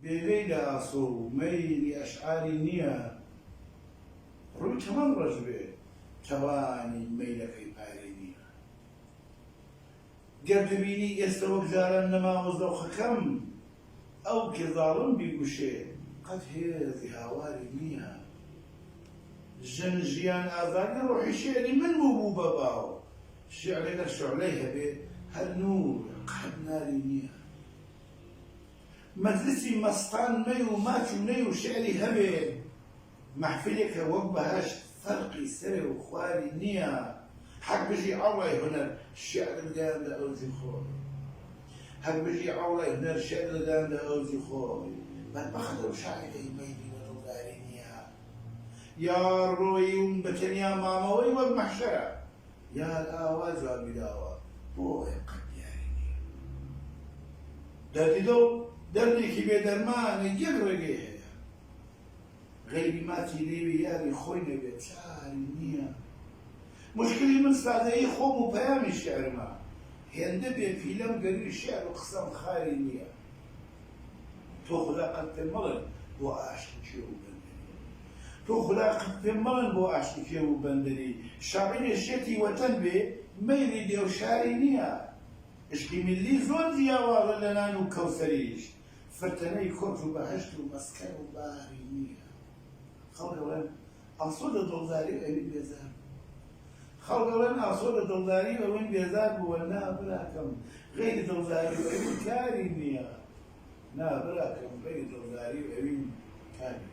بێگەی لە ئاسۆ و مەیلی ئەشعاری نییە ڕووی چەمەند ڕەش بێ توانی مەیلەکەی پارەی نییە گەر دەبینی ئێستا وەک جاران نەماوە زەوقەکەم ئەو کێ زاڵم بیگوشێ قەت هێزی هاواری نییە ژن ژیان ئازادە ڕۆحی شێری من بوو بە باو شێعرێکە شعلەی هەبێ هەر نور قەت ناری نییە مەجلسی مەستان مەی و ماچ و نەی و شێعری هەبێ محفلێکە وەک بەهەشت فەرقی سەرێ و خواری نییە حەق بژی ئەوڵای هونەر شێعر بدەیان لە ئەوزی خۆی هەر بژی ئەوڵای هونەر شێعر دەدان لە ئەوزی خۆی بەدبەختە و شاعرەی مەیلی وەنەوداری نییە یا ڕۆییم بە تەنیا مامەوەی وەک مەحشەرە یا ئاوا جوابی داوە بۆیە قەت دیاری نییە دەردیدە و دەردێکی بێدەرمانە یەک ڕێگەی هەیە غەیری ماچی لێوی یاری خۆی نەبێت چاری نییە مشکلی من سادەیی خۆم و پەیامی شێعرمە هێندە بێ فیلەم گەروی شێعر و قسەم خاری نییە تۆ خوددا قەت پێ مەڵێن بۆ ئاشتی کێ و بەندەری تۆ خوددا قەت پێ مەڵێن بۆ ئاشتی کێ و بەندەری شاعیرێ شێتی وەتەن بێ مەیلی دێوشاری نییە عشقی ملی زۆر جیاوازە لە نان و کەوسەریش فرتەنەی کۆت و بەهەشت و مەسکەر و باری نییە خەڵکەڵێن ئاسۆ لە دڵداری و ئەوین بێزار خەڵکەڵێن ئاسۆ لە دڵداری و ئەوین بێزار بووە نا براکەم غەیری دڵداری و ئەوین کاری نییە نا براکەم غەیری دڵداری و ئەوین کاری